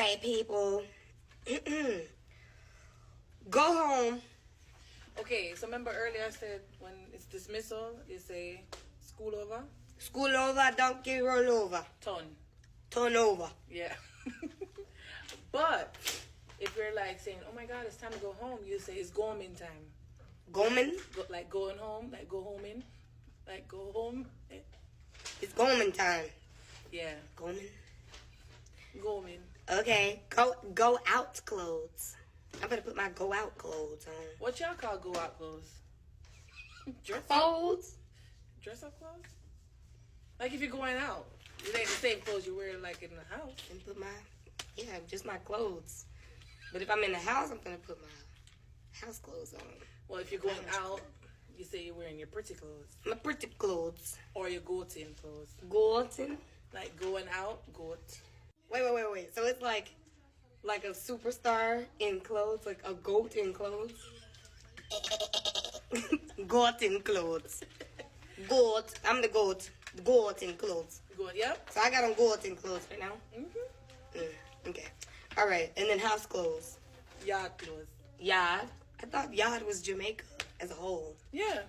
right, people. Go home. Okay, so remember earlier I said when it's dismissal, you say school over? School over, donkey roll over. Turn. Turn over. Yeah. But if you're like saying, oh my God, it's time to go home, you say it's going time. Gomen? Like going home, like go home in. Like go home. It's Gomen time. Yeah. Gomen? Going. Okay. Go out clothes. I'm gonna put my go out clothes on. What y'all call go out clothes? Dress up? Clothes? Dress up clothes? Like if you're going out. It ain't the same clothes you wear like in the house. And put just my clothes. But if I'm in the house, I'm gonna put my house clothes on. Well, if you're going out, you say you're wearing your pretty clothes. My pretty clothes. Or your goat-in clothes. Goatin? Like going out, goat. Wait. So it's like a superstar in clothes, like a goat in clothes. Goat in clothes. Goat. I'm the goat. Goat in clothes. Goat, yep. So I got on goat in clothes right now. Okay. All right. And then house clothes. Yard clothes. Yard. I thought yard was Jamaica as a whole. Yeah.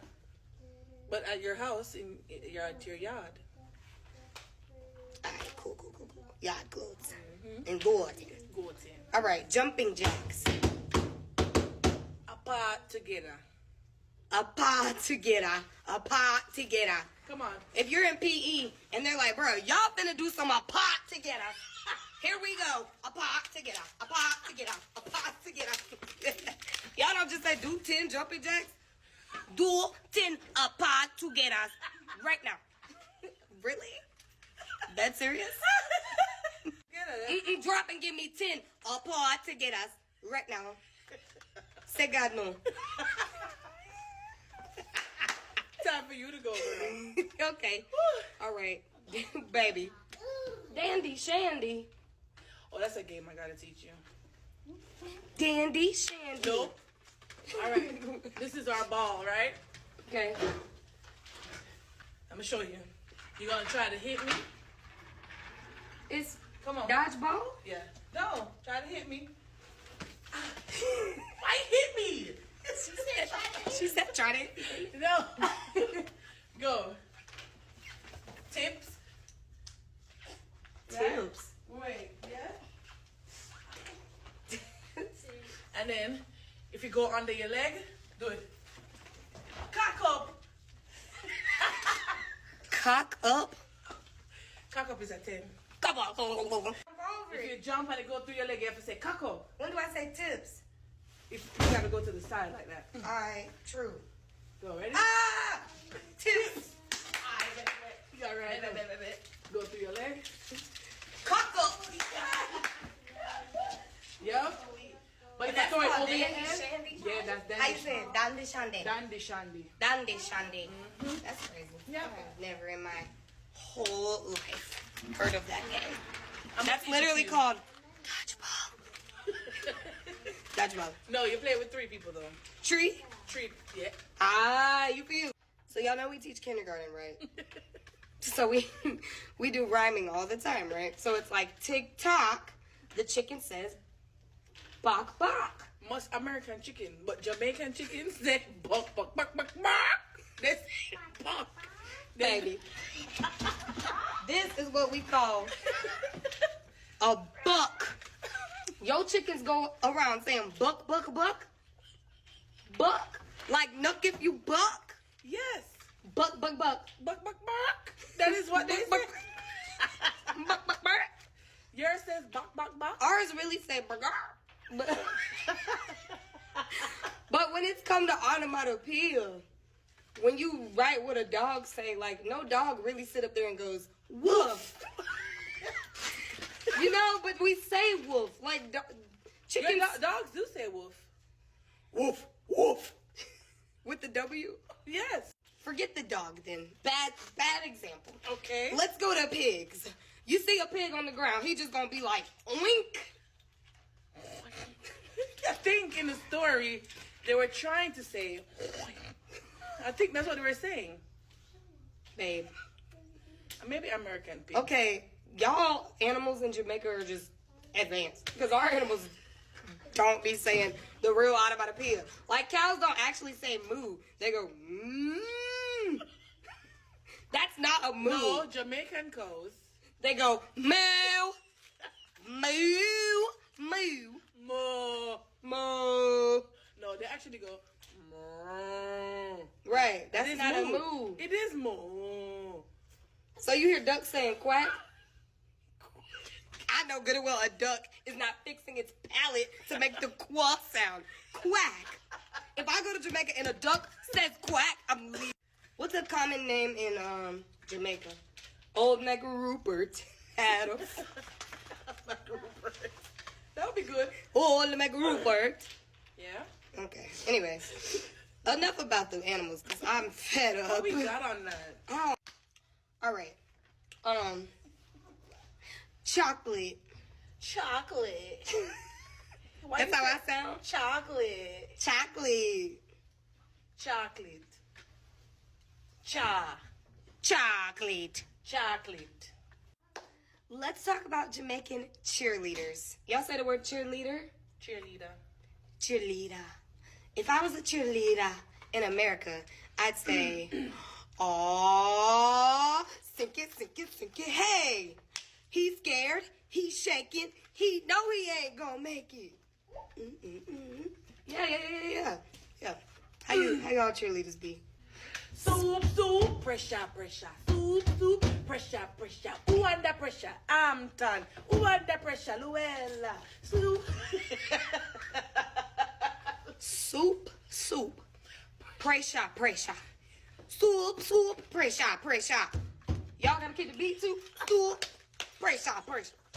But at your house, you're at your yard. All right. Cool. Yard clothes. And goat in. Goat in. All right. Jumping jacks. Apart together. Apart together. Come on. If you're in PE and they're like, bro, y'all finna do some apart together. Here we go. Apart together. Y'all don't just say do 10 jumping jacks. Do 10 apart together. Right now. Really? That serious? Drop and give me 10 apart together. Right now. Say God no. Time for you to go, girl. Okay. All right. Baby. Dandy Shandy. Oh, that's a game I gotta teach you. Dandy Shandy. Nope. All right. This is our ball, right? Okay. I'm gonna show you. You gonna try to hit me? Come on. Dodgeball? Yeah. No. Try to hit me. Why hit me? She said try to hit me. No. Go. Tips. Tips. Wait. Yeah. And then, if you go under your leg, do it. Cock up. Cock up. Cock up is a 10. Come on. If you jump and it go through your leg, you have to say cock up. When do I say tips? If you gotta go to the side like that. Alright, true. Go, ready? Ah! Tips. You got right. Go through your leg. Cock up. Yep. But if you throw it over your head, yeah, that's How you say it? Dandy Shandy. Dandy Shandy. Dandy Shandy. That's crazy. Yeah. I've never in my whole life heard of that game. That's gonna teach literally you. called dodgeball. Dodgeball. No, you play with 3 people though. Tree. Treat, yeah. Ah, you for you. So y'all know we teach kindergarten, right? So we do rhyming all the time, right? So it's like tick tock. The chicken says bok bok. Most American chicken, but Jamaican chickens say buck buck buck buck buck. They say buck. Baby. This is what we call a buck. Your chickens go around saying buck buck buck. Buck. Like nuck if you buck. Yes. Buck buck buck. Buck buck buck. That is what they say. Buck buck buck. Yours says buck buck buck. Ours really say burger. But when it's come to onomatopoeia, when you write what a dog say, like no dog really sit up there and goes woof. You know, but we say woof. Like chickens. Dogs do say wolf. Woof woof. With the W. Yes. Forget the dog then. Bad example. Okay. Let's go to pigs. You see a pig on the ground, he just gonna be like oink. I think in the story they were trying to say. I think that's what they were saying. Babe. Maybe American pig. Okay, y'all animals in Jamaica are just advanced. Because our animals don't be saying the real onomatopoeia. Like cows don't actually say moo. They go mmm. That's not a moo. No, Jamaican cows. They go moo, moo, moo, Moo. moo. No, they actually go moo. Right. That That's is not moo. a moo. It is moo. So you hear ducks saying quack? I know good and well a duck is not fixing its palate to make the quack sound. Quack. If I go to Jamaica and a duck says quack, I'm leaving. What's a common name in Jamaica? Old Nigger Rupert. Adam. That would be good. Old Nigger Rupert. Yeah. Okay. Anyways, enough about the animals because I'm fed up. What we got on that? Oh. All right. Chocolate. Chocolate. Why That's you how say I sound. chocolate. Chocolate. Chocolate. Chocolate. Chocolate. Let's talk about Jamaican cheerleaders. Y'all say the word cheerleader? Cheerleader. Cheerleader. If I was a cheerleader in America, I'd say, "Aw, sink it, sink it, sink it. Hey, he's scared. He's shaking. He know he ain't gonna make it." Yeah. How y'all cheerleaders be? Soup, soup, pressure, pressure. Soup, soup, pressure, pressure. Who under pressure? Hampton. Who under pressure? Luella. Soup. Soup. Pressure. Soup, pressure. Y'all gotta keep the beat too. Soup, pressure.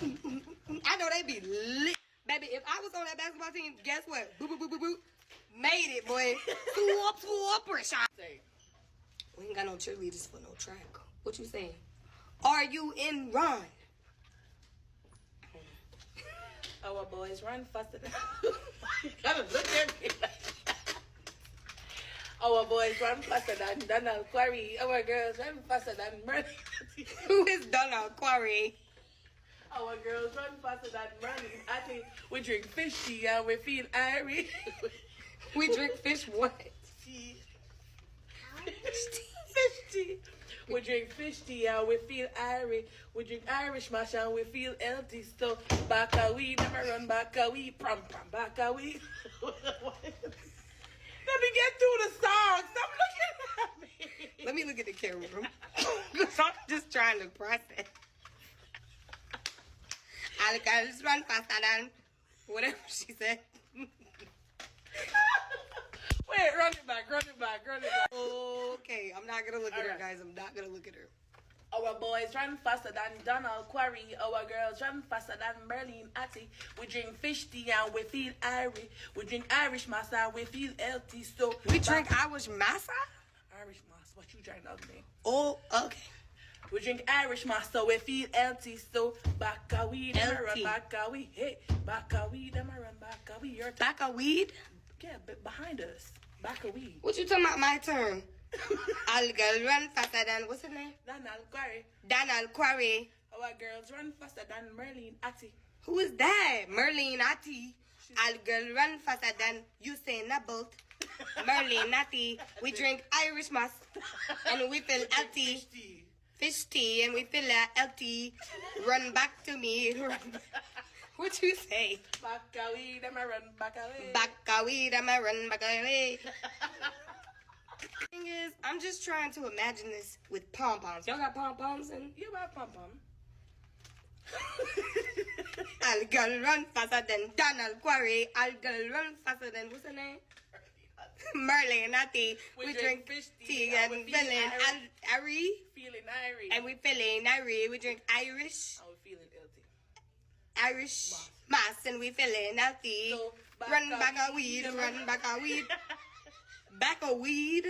I know they be lit. Baby, if I was on that basketball team, guess what? Boo, boo, boo, boo, boo. Made it, boy. Soup, pressure. Say, We ain't got no cheerleaders for no track. What you saying? Are you in run? our boys run faster than... You gotta look at me. Our boys run faster than Donald Quarry. Our girls run faster than Merlin. Who is Donald Quarry? Our girls run faster than Merlin. I think we drink fish tea and we feel Irish. We drink fish what? Tea. Fish tea. We drink fish tea and we feel Irish. We drink Irish mash and we feel healthy. So back a wee, never run back a wee, prom back a wee. Let me get through the song. Stop looking at me. Let me look at the camera. I'm just trying to process. I just run faster than whatever she said. Wait, run it back. Okay, I'm not gonna look at her, Alright. guys. I'm not gonna look at her. Our boys run faster than Donald Quarry. Our girls run faster than Merlin Atty. We drink fish tea and we feel Irish. We drink Irish massa and we feel healthy. So We drink Irish massa? Irish massa. What you drink out there? Oh, okay. We drink Irish massa, we feel healthy. So back a weed, them a run Healthy. back a weed. Hey, back a weed, them a run back a weed. Your Back a weed? yeah, behind us. Back a weed. What you talking about? My turn. I'll go run faster than what's her name? Donald Quarry. Donald Quarry. Our girls run faster than Merlin Atty. Who is that? Merlin Ati. I'll go run faster than Usain Bolt. Merlin Ati. We drink Irish mass and we feel healthy. Fish tea and we feel healthy. Run back to me. What you say? Back a weed, them a run back a weed. Back a weed, I'ma run back away. Thing is, I'm just trying to imagine this with pom poms. Y'all got pom poms and You about pom pom? I'll go run faster than Donald Quarry. I'll go run faster than what's her name? Merlin Natty. We drink fish tea and we feeling Irish. feeling Irish. And we feeling Irish. We drink Irish. And we feeling healthy. Irish mass and we feeling healthy. So, Run back a weed. Run back a weed. Back a weed?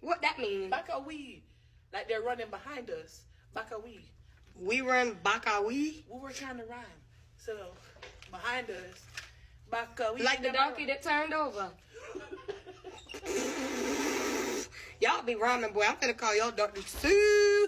What that mean? Back a weed. Like they're running behind us. Back a weed. We run back a weed? We were trying to rhyme. So, behind us. Back a weed. Like the donkey that turned over. Y'all be rhyming, boy. I'm finna call y'all Dr. Seuss.